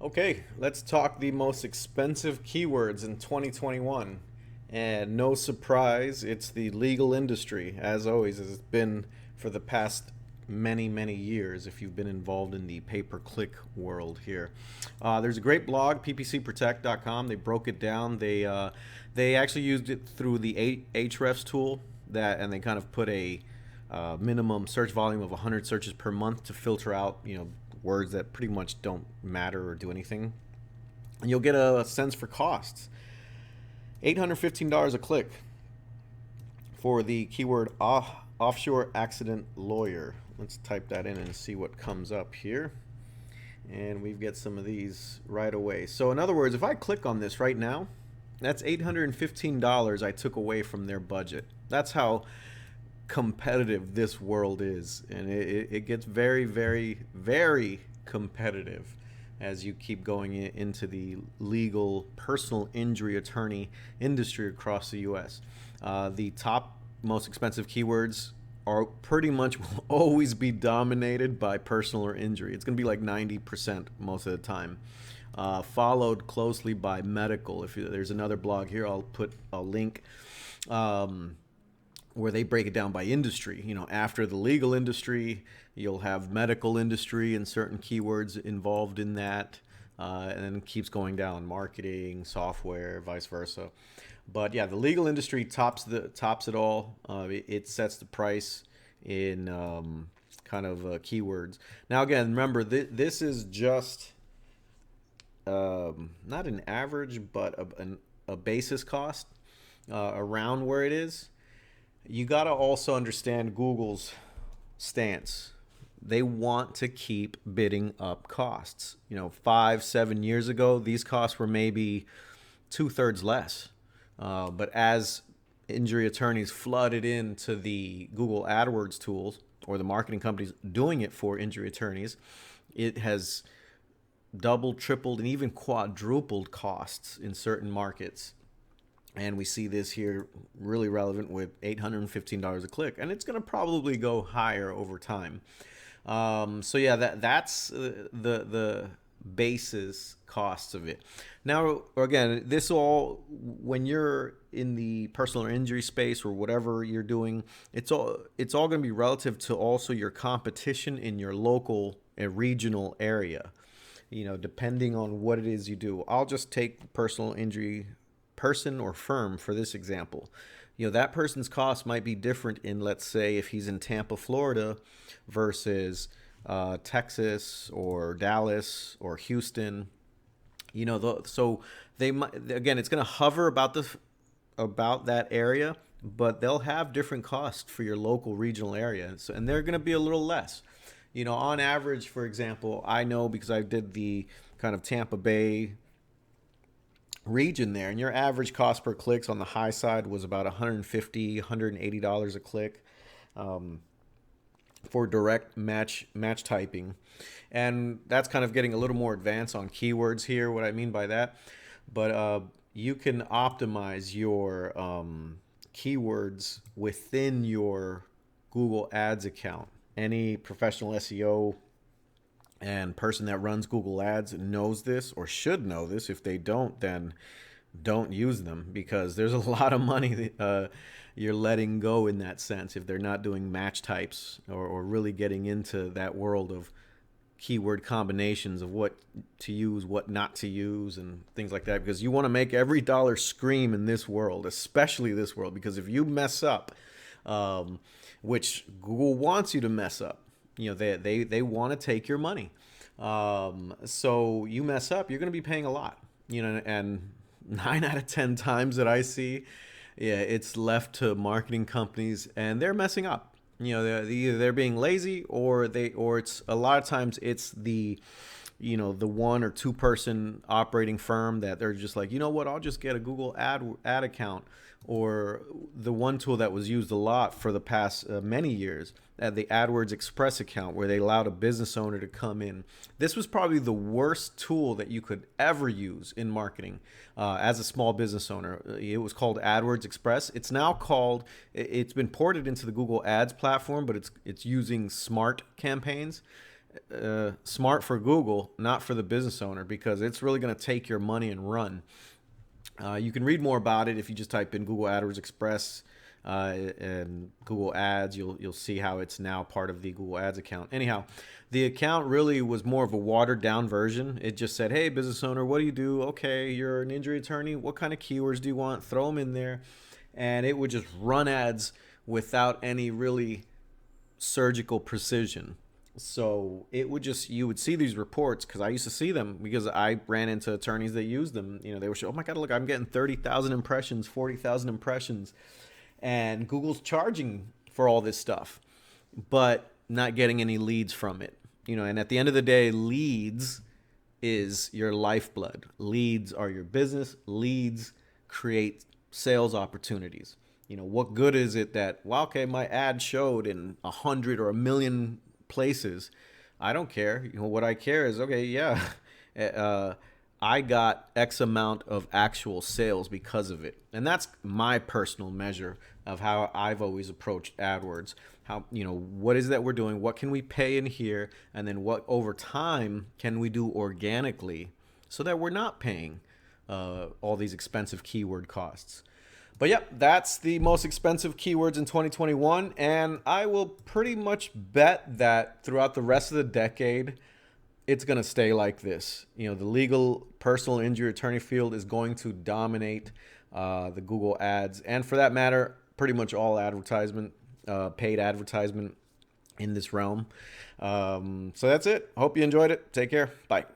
Okay, let's talk the most expensive keywords in 2021. And no surprise, it's the legal industry, as always, as it's been for the past many, many years if you've been involved in the pay-per-click world here. There's a great blog, ppcprotect.com. They broke it down. They actually used it through the Ahrefs tool and they kind of put a minimum search volume of 100 searches per month to filter out, words that pretty much don't matter or do anything. And you'll get a sense for costs. $815 a click for the keyword offshore accident lawyer. Let's type that in and see what comes up here. And we get some of these right away. So in other words, if I click on this right now, that's $815 I took away from their budget. That's how competitive this world is. And it gets very, very, very competitive as you keep going into the legal personal injury attorney industry across the U.S. The top most expensive keywords are pretty much will always be dominated by personal or injury. It's going to be like 90% most of the time. Followed closely by medical. There's another blog here, I'll put a link where they break it down by industry. After the legal industry, you'll have medical industry and certain keywords involved in that, and then it keeps going down: marketing, software, vice versa. But yeah, the legal industry tops it all. It sets the price in kind of keywords. Now again, remember this is just not an average, but a basis cost around where it is. You got to also understand Google's stance. They want to keep bidding up costs. 5-7 years ago, these costs were maybe 2/3 less. But as injury attorneys flooded into the Google AdWords tools, or the marketing companies doing it for injury attorneys, it has doubled, tripled, and even quadrupled costs in certain markets. And we see this here really relevant with $815 a click, and it's going to probably go higher over time. So yeah, that's the basis costs of it. Now again, this all, when you're in the personal injury space or whatever you're doing, it's all going to be relative to also your competition in your local and regional area. Depending on what it is you do. I'll just take personal injury person or firm for this example. That person's cost might be different in, let's say, if he's in Tampa, Florida versus Texas or Dallas or Houston. So they might, again, it's going to hover about that area, but they'll have different costs for your local regional area, and they're going to be a little less. On average, for example, I know because I did the kind of Tampa Bay region there, and your average cost per clicks on the high side was about $150, $180 a click for direct match typing. And that's kind of getting a little more advanced on keywords here, what I mean by that. But you can optimize your keywords within your Google Ads account. Any professional SEO and person that runs Google Ads knows this, or should know this. If they don't, then don't use them, because there's a lot of money you're letting go in that sense if they're not doing match types or really getting into that world of keyword combinations of what to use, what not to use, and things like that. Because you want to make every dollar scream in this world, especially this world, because if you mess up, which Google wants you to mess up, they want to take your money. So you mess up, you're going to be paying a lot. And 9 out of 10 times that I see, yeah, it's left to marketing companies, and they're messing up. Either they're being lazy, or it's a lot of times it's the 1 or 2 person operating firm that they're just like, what, I'll just get a Google ad account. Or the one tool that was used a lot for the past many years, the AdWords Express account, where they allowed a business owner to come in. This was probably the worst tool that you could ever use in marketing as a small business owner. It was called AdWords Express. It's been ported into the Google Ads platform, but it's using Smart Campaigns. smart for Google, not for the business owner, because it's really going to take your money and run. You can read more about it if you just type in Google AdWords Express and Google Ads. You'll see how it's now part of the Google Ads account. Anyhow, the account really was more of a watered down version. It just said, "Hey, business owner, what do you do? Okay, you're an injury attorney. What kind of keywords do you want? Throw them in there," and it would just run ads without any really surgical precision. So it would just, you would see these reports, because I used to see them because I ran into attorneys that used them. They would show, "Oh my God, look, I'm getting 30,000 impressions, 40,000 impressions." And Google's charging for all this stuff, but not getting any leads from it. And at the end of the day, leads is your lifeblood. Leads are your business. Leads create sales opportunities. What good is it that, well, okay, my ad showed in 100 or 1,000,000 places? I don't care. What I care is, okay, yeah, I got X amount of actual sales because of it. And that's my personal measure of how I've always approached AdWords. How, what is that we're doing? What can we pay in here? And then what over time can we do organically so that we're not paying all these expensive keyword costs? But yep, that's the most expensive keywords in 2021. And I will pretty much bet that throughout the rest of the decade, it's going to stay like this. The legal personal injury attorney field is going to dominate the Google ads. And for that matter, pretty much all advertisement, paid advertisement in this realm. So that's it. Hope you enjoyed it. Take care. Bye.